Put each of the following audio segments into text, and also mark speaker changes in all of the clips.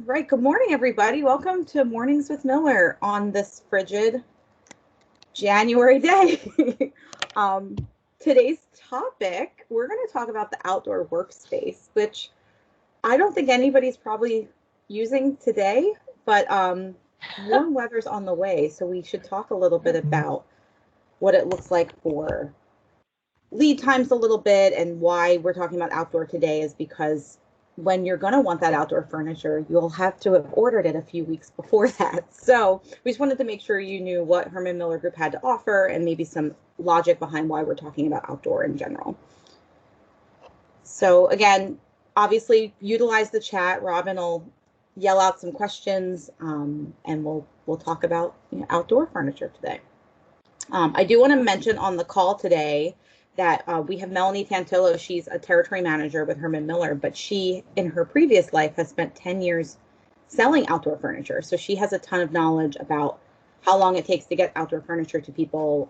Speaker 1: Right. Good morning, everybody. Welcome to Mornings with Miller on this frigid January day. um, Today's topic, we're going to talk about the outdoor workspace, which I don't think anybody's probably using today, but warm weather's on the way. So we should talk a little bit about what it looks like for lead times a little bit, and why we're talking about outdoor today is because when you're going to want that outdoor furniture, you'll have to have ordered it a few weeks before that. So we just wanted to make sure you knew what Herman Miller Group had to offer and maybe some logic behind why we're talking about outdoor in general. So again, obviously utilize the chat. Robin will yell out some questions, and we'll talk about outdoor furniture today. I do want to mention on the call today that we have Melanie Tantillo. She's a territory manager with Herman Miller, but she, in her previous life, has spent 10 years selling outdoor furniture. So she has a ton of knowledge about how long it takes to get outdoor furniture to people,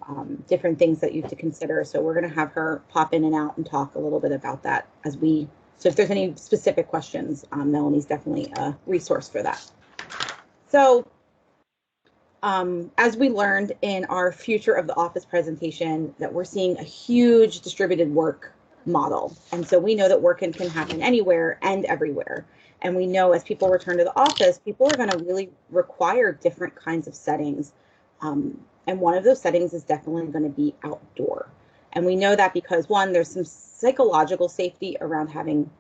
Speaker 1: different things that you have to consider. So we're going to have her pop in and out and talk a little bit about that so if there's any specific questions, Melanie's definitely a resource for that. So as we learned in our Future of the Office presentation, that we're seeing a huge distributed work model. And so we know that work can happen anywhere and everywhere. And we know as people return to the office, people are going to really require different kinds of settings. And one of those settings is definitely going to be outdoor. And we know that because, one, there's some psychological safety around having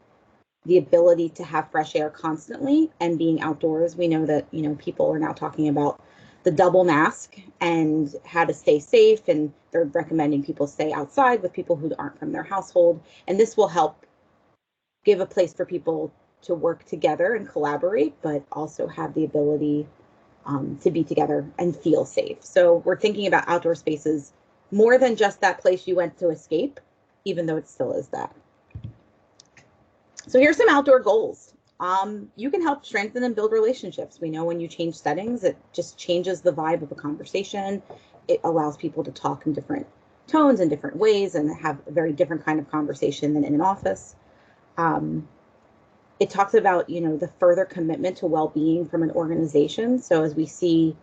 Speaker 1: the ability to have fresh air constantly and being outdoors. We know that, people are now talking about the double mask and how to stay safe, and they're recommending people stay outside with people who aren't from their household. And this will help give a place for people to work together and collaborate, but also have the ability to be together and feel safe. So we're thinking about outdoor spaces more than just that place you went to escape, even though it still is that. So here's some outdoor goals. You can help strengthen and build relationships. We know when you change settings, it just changes the vibe of a conversation. It allows people to talk in different tones and different ways and have a very different kind of conversation than in an office. It talks about, the further commitment to well-being from an organization. So as we see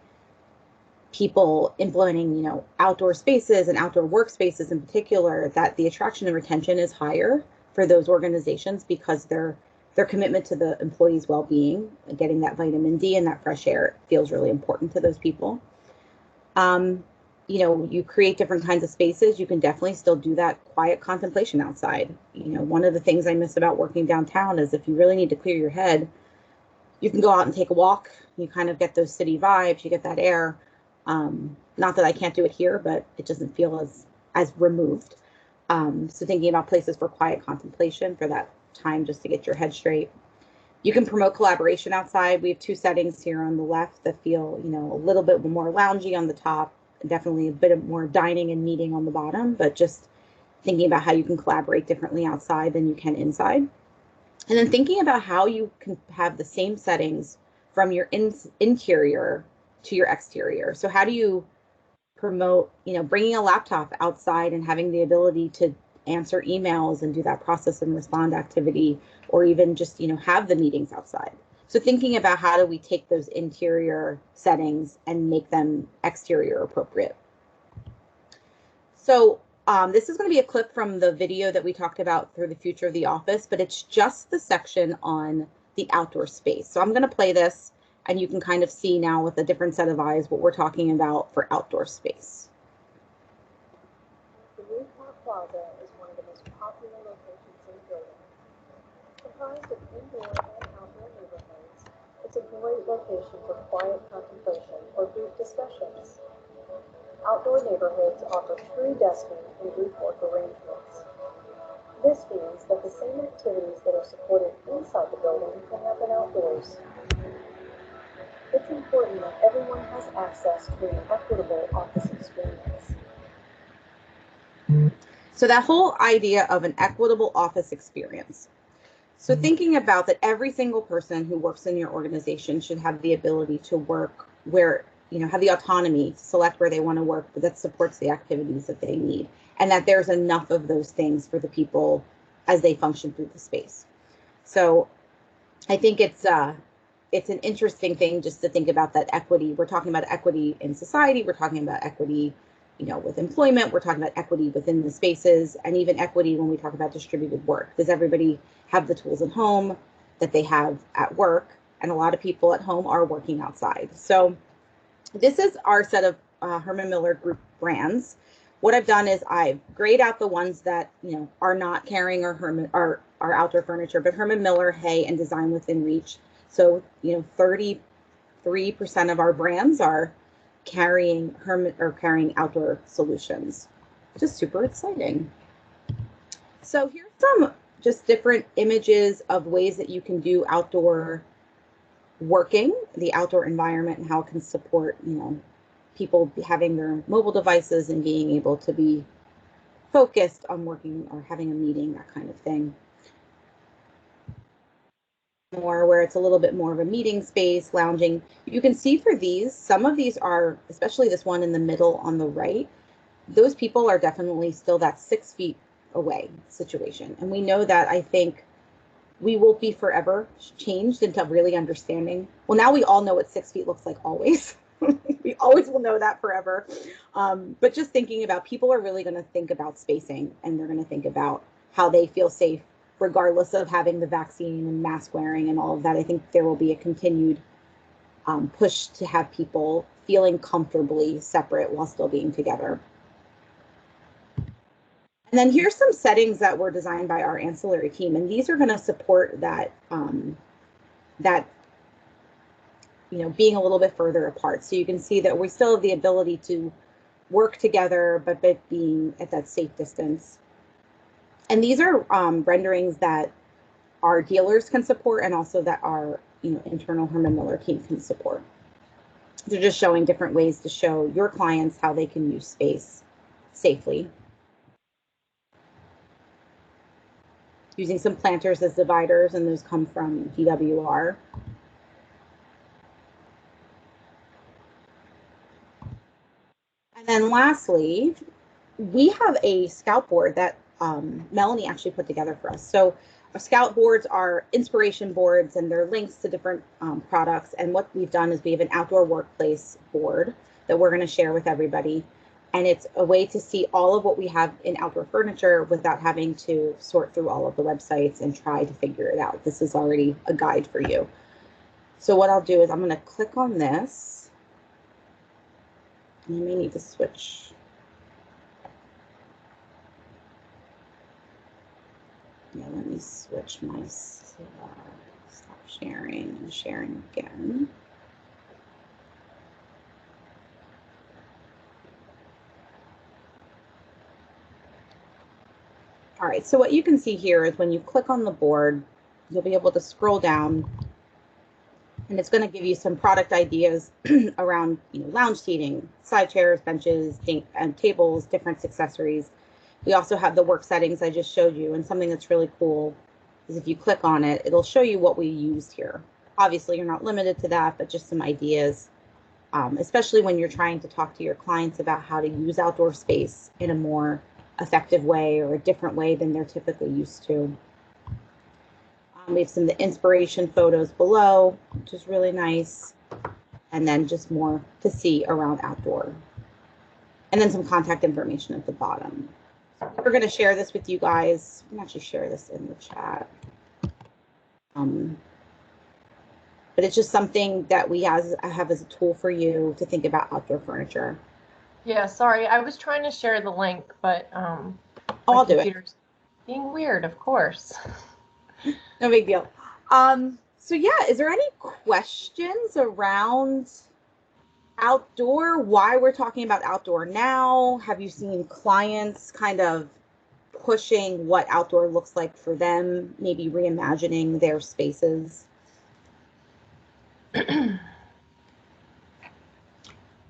Speaker 1: people implementing, outdoor spaces and outdoor workspaces in particular, that the attraction and retention is higher for those organizations because their commitment to the employees' well-being, getting that vitamin D and that fresh air feels really important to those people. You create different kinds of spaces. You can definitely still do that quiet contemplation outside. One of the things I miss about working downtown is if you really need to clear your head, you can go out and take a walk. You kind of get those city vibes, you get that air. Not that I can't do it here, but it doesn't feel as removed. So thinking about places for quiet contemplation for that time just to get your head straight. You can promote collaboration outside. We have two settings here on the left that feel, a little bit more loungy on the top, definitely a bit more dining and meeting on the bottom, but just thinking about how you can collaborate differently outside than you can inside. And then thinking about how you can have the same settings from your interior to your exterior. So how do you promote, bringing a laptop outside and having the ability to answer emails and do that process and respond activity, or even just, have the meetings outside. So thinking about how do we take those interior settings and make them exterior appropriate. So this is going to be a clip from the video that we talked about through the Future of the Office, but it's just the section on the outdoor space. So I'm going to play this and you can kind of see now with a different set of eyes what we're talking about for outdoor space.
Speaker 2: The rooftop plaza is one of the most popular locations in the building. Comprised of indoor and outdoor neighborhoods, it's a great location for quiet contemplation or group discussions. Outdoor neighborhoods offer free desking and group work arrangements. This means that the same activities that are supported inside the building can happen outdoors. It's important that everyone has access to an equitable office experience.
Speaker 1: So that whole idea of an equitable office experience. So thinking about that every single person who works in your organization should have the ability to work where, have the autonomy to select where they want to work, but that supports the activities that they need. And that there's enough of those things for the people as they function through the space. So I think it's an interesting thing just to think about that equity. We're talking about equity in society. We're talking about equity, with employment. We're talking about equity within the spaces, and even equity when we talk about distributed work. Does everybody have the tools at home that they have at work? And a lot of people at home are working outside. So this is our set of Herman Miller Group brands. What I've done is I've grayed out the ones that are not carrying our outdoor furniture, but Herman Miller, Hay, and Design Within Reach. So 33% of our brands are carrying outdoor solutions, which is super exciting. So here's some just different images of ways that you can do outdoor working, the outdoor environment, and how it can support, people having their mobile devices and being able to be focused on working or having a meeting, that kind of thing. More where it's a little bit more of a meeting space, lounging. You can see for these, some of these are, especially this one in the middle on the right, those people are definitely still that 6 feet away situation. And we know that, I think, we will be forever changed into really understanding. Well, now we all know what 6 feet looks like always. We always will know that forever. But just thinking about, people are really going to think about spacing, and they're going to think about how they feel safe, regardless of having the vaccine and mask wearing and all of that. I think there will be a continued push to have people feeling comfortably separate while still being together. And then here's some settings that were designed by our ancillary team, and these are going to support that being a little bit further apart. So you can see that we still have the ability to work together, but being at that safe distance. And these are renderings that our dealers can support, and also that our internal Herman Miller team can support. They're just showing different ways to show your clients how they can use space safely. Using some planters as dividers, and those come from GWR. And then lastly, we have a scout board that Melanie actually put together for us. So our scout boards are inspiration boards, and they're links to different products. And what we've done is we have an outdoor workplace board that we're going to share with everybody. And it's a way to see all of what we have in outdoor furniture without having to sort through all of the websites and try to figure it out. This is already a guide for you. So what I'll do is I'm going to click on this. You may need to switch. Yeah, let me switch my stop sharing and sharing again. All right, so what you can see here is when you click on the board, you'll be able to scroll down, and it's going to give you some product ideas around lounge seating, side chairs, benches, and tables, different accessories. We also have the work settings I just showed you, and something that's really cool is if you click on it, it'll show you what we used here. Obviously, you're not limited to that, but just some ideas, especially when you're trying to talk to your clients about how to use outdoor space in a more effective way or a different way than they're typically used to. We have some of the inspiration photos below, which is really nice, and then just more to see around outdoor. And then some contact information at the bottom. So we're going to share this with you guys. I can actually share this in the chat. But it's just something that I have as a tool for you to think about outdoor furniture.
Speaker 3: Yeah, sorry, I was trying to share the link, but
Speaker 1: I'll do it.
Speaker 3: Being weird, of course.
Speaker 1: No big deal. So yeah, is there any questions around outdoor? Why we're talking about outdoor now? Have you seen clients kind of pushing what outdoor looks like for them, maybe reimagining their spaces?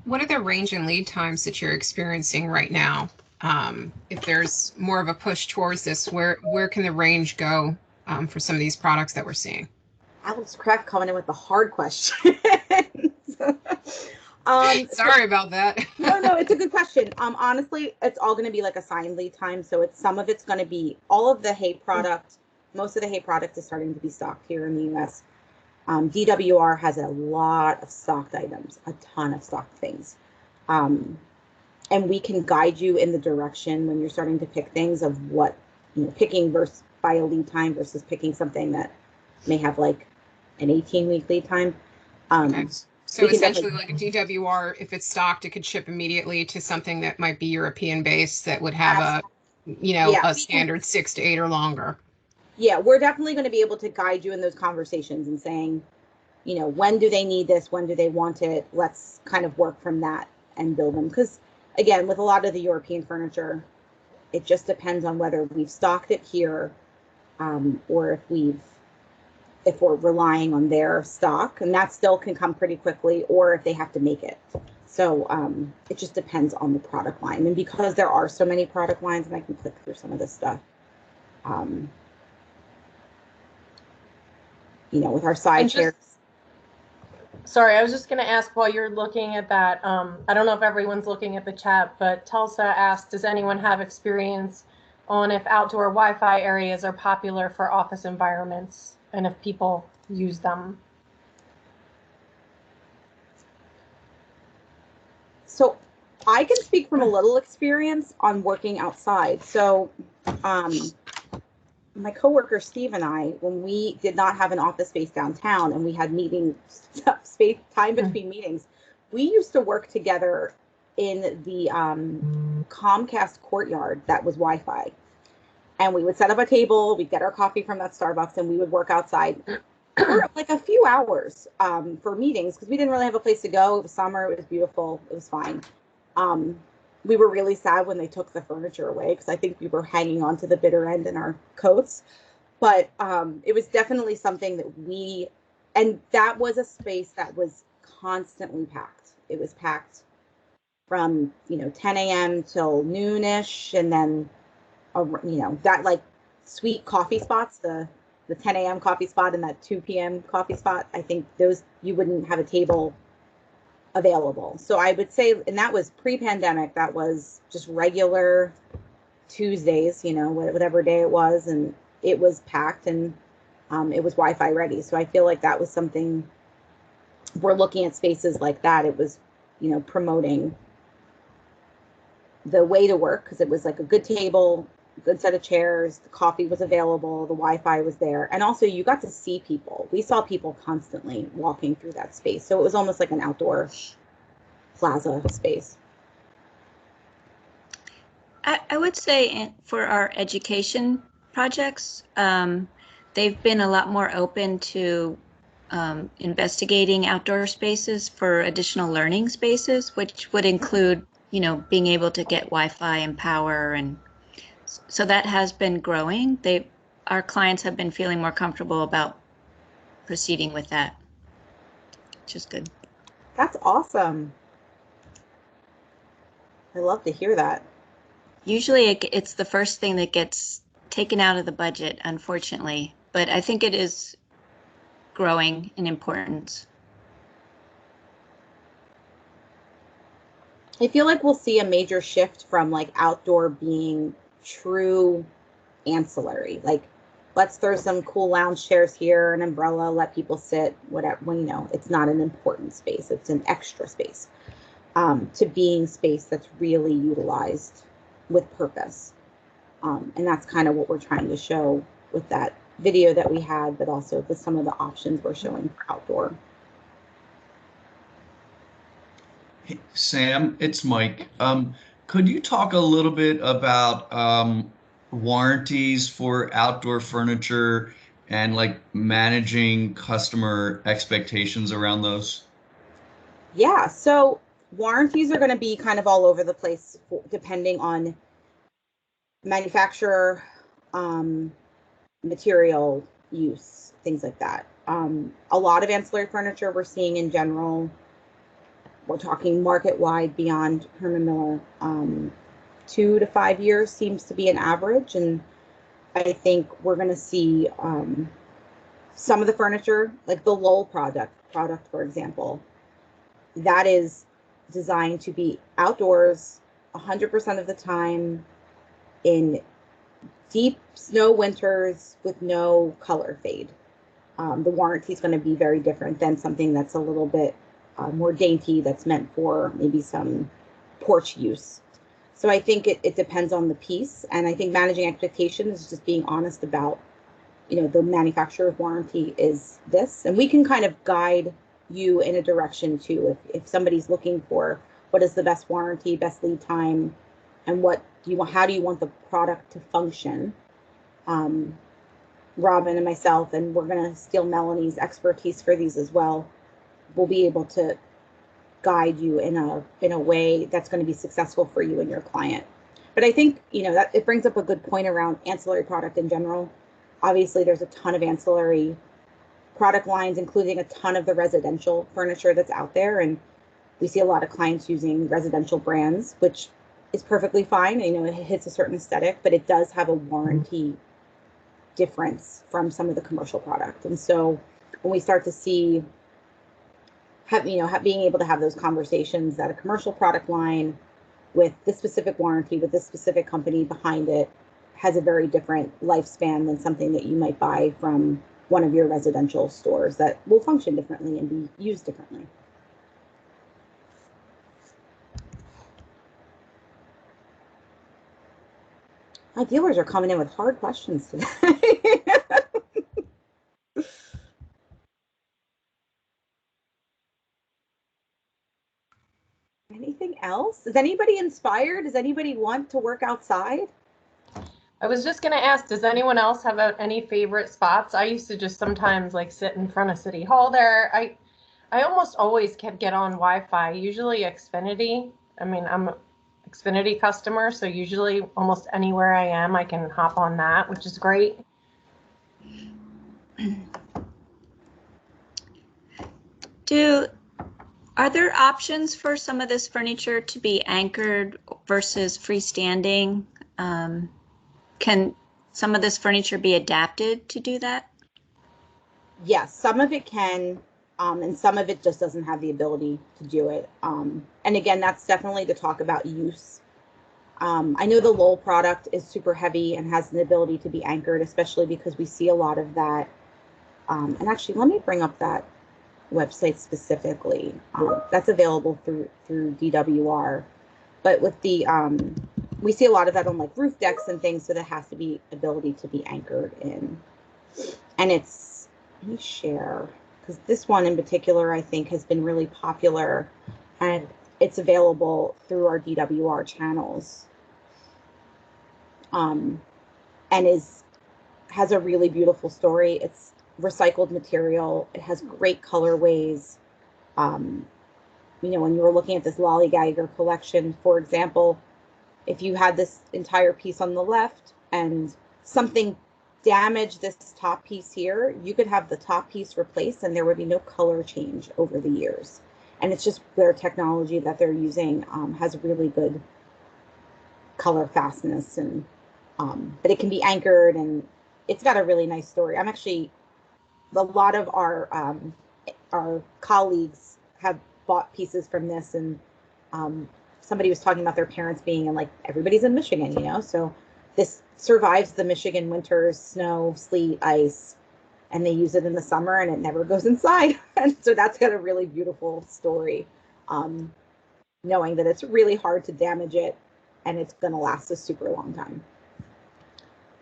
Speaker 4: What are the range and lead times that you're experiencing right now? If there's more of a push towards this, where can the range go for some of these products that we're seeing?
Speaker 1: Alex Kraft coming in with the hard question.
Speaker 4: Sorry about that.
Speaker 1: No, it's a good question. Honestly, it's all going to be like assigned lead time. So some of it's going to be all of the Hay product most of the hay product is starting to be stocked here in the US. DWR has a lot of stocked items, a ton of stocked things. And we can guide you in the direction when you're starting to pick things of what, picking versus by a lead time versus picking something that may have like an 18-week lead time.
Speaker 4: Okay. So
Speaker 1: we can
Speaker 4: essentially,
Speaker 1: definitely-
Speaker 4: like a DWR, if it's stocked, it could ship immediately to something that might be European based that would have a,
Speaker 1: Yeah,
Speaker 4: a standard 6 to 8 or longer.
Speaker 1: Yeah, we're definitely going to be able to guide you in those conversations and saying, when do they need this? When do they want it? Let's kind of work from that and build them. Because again, with a lot of the European furniture, it just depends on whether we've stocked it here, or if we're relying on their stock, and that still can come pretty quickly, or if they have to make it. So it just depends on the product line. And because there are so many product lines, and I can click through some of this stuff, with our side chairs.
Speaker 3: Sorry, I was just going to ask while you're looking at that. I don't know if everyone's looking at the chat, but Tulsa asked, does anyone have experience on if outdoor Wi-Fi areas are popular for office environments and if people use them?
Speaker 1: So I can speak from a little experience on working outside. So my coworker Steve and I, when we did not have an office space downtown and we had meeting space time between meetings, we used to work together in the Comcast courtyard that was Wi-Fi. And we would set up a table, we'd get our coffee from that Starbucks, and we would work outside for like a few hours for meetings because we didn't really have a place to go. It was summer, it was beautiful, it was fine. We were really sad when they took the furniture away because I think we were hanging on to the bitter end in our coats. But it was definitely something that and that was a space that was constantly packed. It was packed from 10 a.m. till noonish, and then that like sweet coffee spots, the 10 a.m. coffee spot and that 2 p.m. coffee spot. I think those you wouldn't have a table available. So I would say, and that was pre-pandemic, that was just regular Tuesdays, whatever day it was, and it was packed and it was Wi-Fi ready. So I feel like that was something, we're looking at spaces like that. It was, promoting the way to work because it was like a good table, good set of chairs, the coffee was available, the Wi-Fi was there, and also you got to see people. We saw people constantly walking through that space, so it was almost like an outdoor plaza space.
Speaker 5: I would say for our education projects, they've been a lot more open to investigating outdoor spaces for additional learning spaces, which would include, being able to get Wi-Fi and power, and so that has been growing. Our clients have been feeling more comfortable about proceeding with that, which is good.
Speaker 1: That's awesome. I love to hear that.
Speaker 5: Usually it's the first thing that gets taken out of the budget, unfortunately, but I think it is growing in importance.
Speaker 1: I feel like we'll see a major shift from like outdoor being true ancillary. Like, let's throw some cool lounge chairs here, an umbrella, let people sit, whatever. When it's not an important space, it's an extra space. To being space that's really utilized with purpose. And that's kind of what we're trying to show with that video that we had, but also with some of the options we're showing for outdoor.
Speaker 6: Hey, Sam, it's Mike. Could you talk a little bit about warranties for outdoor furniture and like managing customer expectations around those?
Speaker 1: Yeah, so warranties are going to be kind of all over the place depending on manufacturer, material use, things like that. A lot of ancillary furniture we're seeing in general, we're talking market wide beyond Herman Miller, 2 to 5 years seems to be an average. And I think we're going to see some of the furniture, like the Lowell product, for example, that is designed to be outdoors 100% of the time in deep snow winters with no color fade. The warranty is going to be very different than something that's a little bit more dainty, that's meant for maybe some porch use. So I think it depends on the piece. And I think managing expectations is just being honest about, the manufacturer's warranty is this. And we can kind of guide you in a direction too. If somebody's looking for what is the best warranty, best lead time, and how do you want the product to function? Robin and myself, and we're going to steal Melanie's expertise for these as well. We'll be able to guide you in a way that's going to be successful for you and your client. But I think, that it brings up a good point around ancillary product in general. Obviously, there's a ton of ancillary product lines, including a ton of the residential furniture that's out there. And we see a lot of clients using residential brands, which is perfectly fine. It hits a certain aesthetic, but it does have a warranty difference from some of the commercial product. And so when we start to see, being able to have those conversations that a commercial product line with this specific warranty, with this specific company behind it, has a very different lifespan than something that you might buy from one of your residential stores that will function differently and be used differently. My dealers are coming in with hard questions today. Anything else? Is anybody inspired? Does anybody want to work outside?
Speaker 3: I was just going to ask, does anyone else have any favorite spots? I used to just sometimes sit in front of City Hall there. I almost always can get on Wi-Fi, usually Xfinity. I'm an Xfinity customer, so usually almost anywhere I am, I can hop on that, which is great.
Speaker 5: Are there options for some of this furniture to be anchored versus freestanding? Can some of this furniture be adapted to do that?
Speaker 1: Yes, some of it can, and some of it just doesn't have the ability to do it. And again, that's definitely to talk about use. I know the Lowell product is super heavy and has the ability to be anchored, especially because we see a lot of that. And actually, let me bring up that website specifically. That's available through DWR. But with the we see a lot of that on roof decks and things, so there has to be ability to be anchored in. And it's, let me share, because this one in particular I think has been really popular, and it's available through our DWR channels. And has a really beautiful story. It's recycled material. It has great colorways. When you were looking at this Lollygagger collection, for example, if you had this entire piece on the left and something damaged this top piece here, you could have the top piece replaced and there would be no color change over the years. And it's just their technology that they're using has really good color fastness, and but it can be anchored, and it's got a really nice story. A lot of our colleagues have bought pieces from this, and somebody was talking about their parents being in everybody's in Michigan, so this survives the Michigan winters, snow, sleet, ice, and they use it in the summer and it never goes inside. And so that's got a really beautiful story, knowing that it's really hard to damage it and it's going to last a super long time.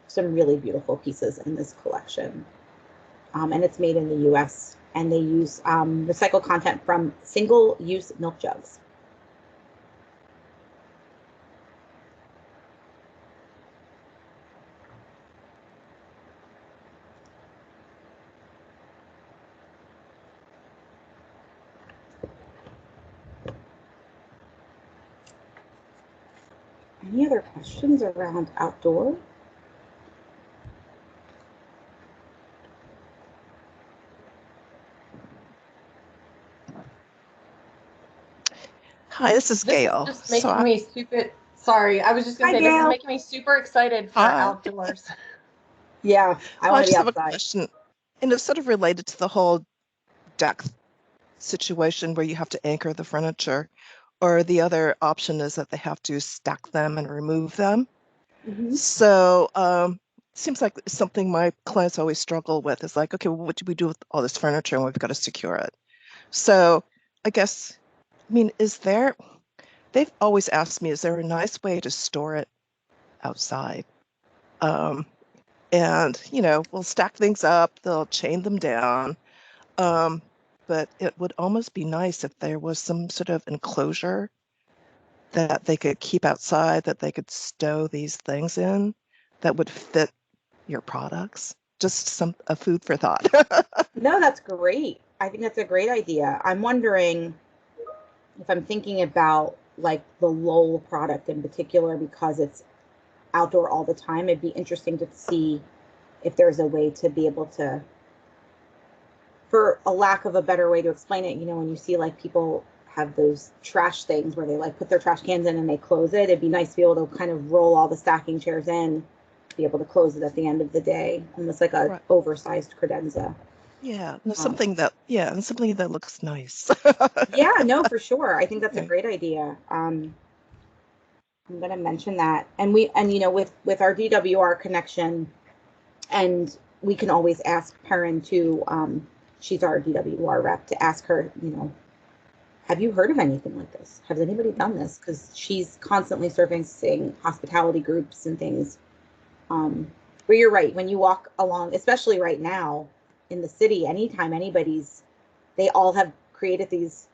Speaker 1: Some really beautiful pieces in this collection. And it's made in the US, and they use recycled content from single-use milk jugs. Any other questions around outdoor?
Speaker 7: Hi, this is Gail.
Speaker 3: This is just making me stupid. Sorry, I was just going to say,
Speaker 1: Gail.
Speaker 3: This is making me super excited for outdoors.
Speaker 1: Yeah, I want to be
Speaker 7: have
Speaker 1: outside.
Speaker 7: a question, and it's sort of related to the whole deck situation where you have to anchor the furniture, or the other option is that they have to stack them and remove them.
Speaker 1: Mm-hmm.
Speaker 7: So seems like something my clients always struggle with is like, okay, well, what do we do with all this furniture and we've got to secure it? So I guess, I mean, they've always asked me, is there a nice way to store it outside? Um, and, we'll stack things up, they'll chain them down. But it would almost be nice if there was some sort of enclosure that they could keep outside, that they could stow these things in that would fit your products. Just a food for thought.
Speaker 1: No, that's great. I think that's a great idea. I'm wondering if I'm thinking about like the Lowell product in particular, because it's outdoor all the time. It'd be interesting to see if there's a way to be able to, for a lack of a better way to explain it, when you see like people have those trash things where they like put their trash cans in and they close it, it'd be nice to be able to kind of roll all the stacking chairs in, be able to close it at the end of the day, almost like a
Speaker 7: Right.
Speaker 1: oversized credenza.
Speaker 7: Yeah, and something that looks nice.
Speaker 1: Yeah, no, for sure. I think that's a great idea. I'm going to mention that. And with our DWR connection, and we can always ask Perrin to, she's our DWR rep, to ask her, have you heard of anything like this? Has anybody done this? Because she's constantly servicing hospitality groups and things. Where you're right, when you walk along, especially right now in the city, anytime they all have created these,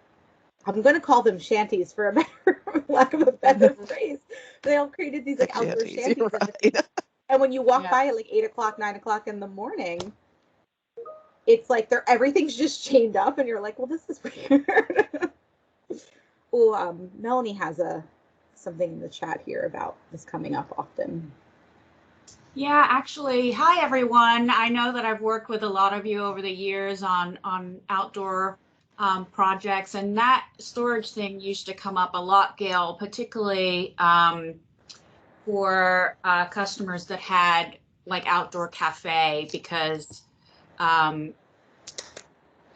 Speaker 1: I'm going to call them shanties for a better, lack of a better phrase. They all created these like outdoor shanties.
Speaker 7: Right.
Speaker 1: And when you walk by at like 8 o'clock, 9 o'clock in the morning, it's like everything's just chained up, and you're like, well, this is weird. Oh, Melanie has something in the chat here about this coming up often.
Speaker 8: Yeah, actually, hi everyone. I know that I've worked with a lot of you over the years on outdoor projects, and that storage thing used to come up a lot, Gail, particularly for customers that had like outdoor cafe, because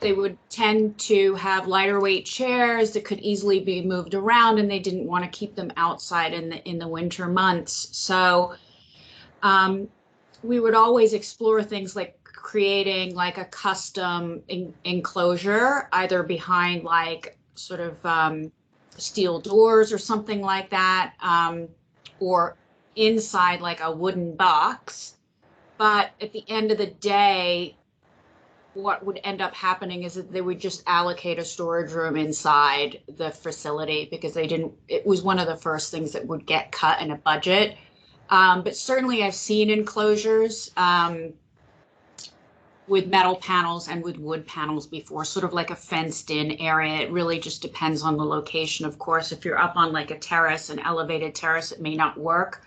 Speaker 8: they would tend to have lighter weight chairs that could easily be moved around, and they didn't want to keep them outside in the winter months. So we would always explore things like creating like a custom enclosure, either behind like sort of steel doors or something like that, or inside like a wooden box. But at the end of the day, what would end up happening is that they would just allocate a storage room inside the facility, because it was one of the first things that would get cut in a budget. But certainly I've seen enclosures with metal panels and with wood panels before, sort of like a fenced in area. It really just depends on the location. Of course, if you're up on like a terrace, an elevated terrace, it may not work,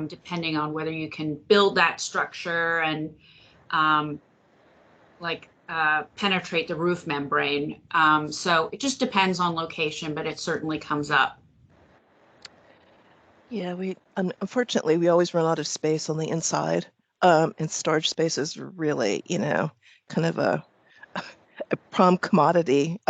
Speaker 8: depending on whether you can build that structure and penetrate the roof membrane. So it just depends on location, but it certainly comes up.
Speaker 7: Yeah, unfortunately, we always run out of space on the inside. And storage space is really, kind of a prom commodity.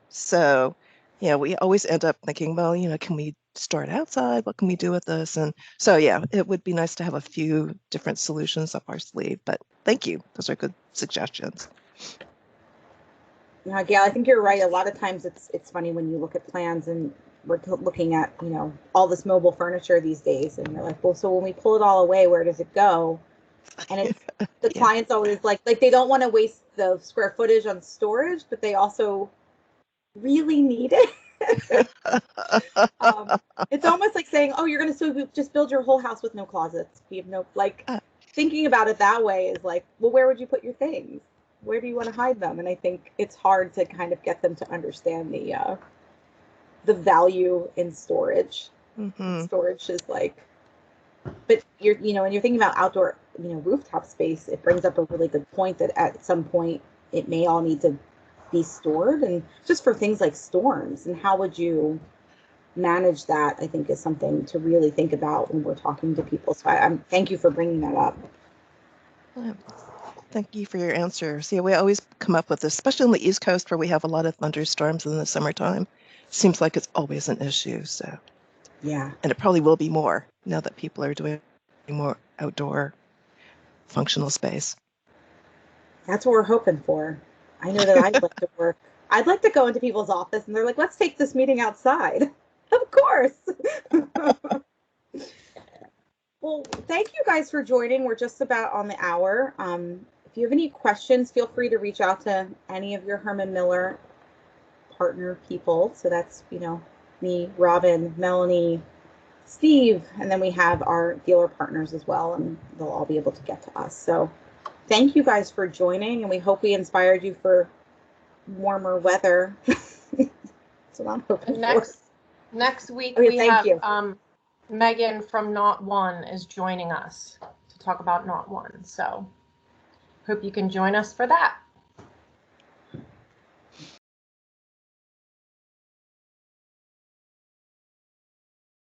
Speaker 7: So yeah, we always end up thinking, well, can we store it outside? What can we do with this? And so, yeah, it would be nice to have a few different solutions up our sleeve, but thank you. Those are good suggestions.
Speaker 1: Now, Gail, I think you're right. A lot of times it's funny when you look at plans and we're looking at, all this mobile furniture these days, and you're like, well, so when we pull it all away, where does it go? And it's the clients always like they don't want to waste the square footage on storage, but they also really need it. It's almost like saying, oh, you're going to just build your whole house with no closets. We have no, thinking about it that way is like, well, where would you put your things? Where do you want to hide them? And I think it's hard to kind of get them to understand the value in storage.
Speaker 7: Mm-hmm.
Speaker 1: Storage is like, but when you're thinking about outdoor, rooftop space, it brings up a really good point that at some point it may all need to be stored, and just for things like storms, and how would you manage that, I think is something to really think about when we're talking to people. So thank you for bringing that up.
Speaker 7: Thank you for your answers. Yeah, we always come up with this, especially on the East Coast where we have a lot of thunderstorms in the summertime. Seems like it's always an issue.
Speaker 1: Yeah.
Speaker 7: And it probably will be more now that people are doing more outdoor functional space.
Speaker 1: That's what we're hoping for. I know that I'd like to work. I'd like to go into people's office and they're like, let's take this meeting outside. Of course. Well, thank you guys for joining. We're just about on the hour. If you have any questions, feel free to reach out to any of your Herman Miller partner people. So that's, me, Robin, Melanie, Steve, and then we have our dealer partners as well, and they'll all be able to get to us. So thank you guys for joining, and we hope we inspired you for warmer weather. That's what I'm hoping for.
Speaker 3: Next week
Speaker 1: Okay,
Speaker 3: we
Speaker 1: thank
Speaker 3: have
Speaker 1: you.
Speaker 3: Megan from Not One is joining us to talk about Not One. So hope you can join us for that.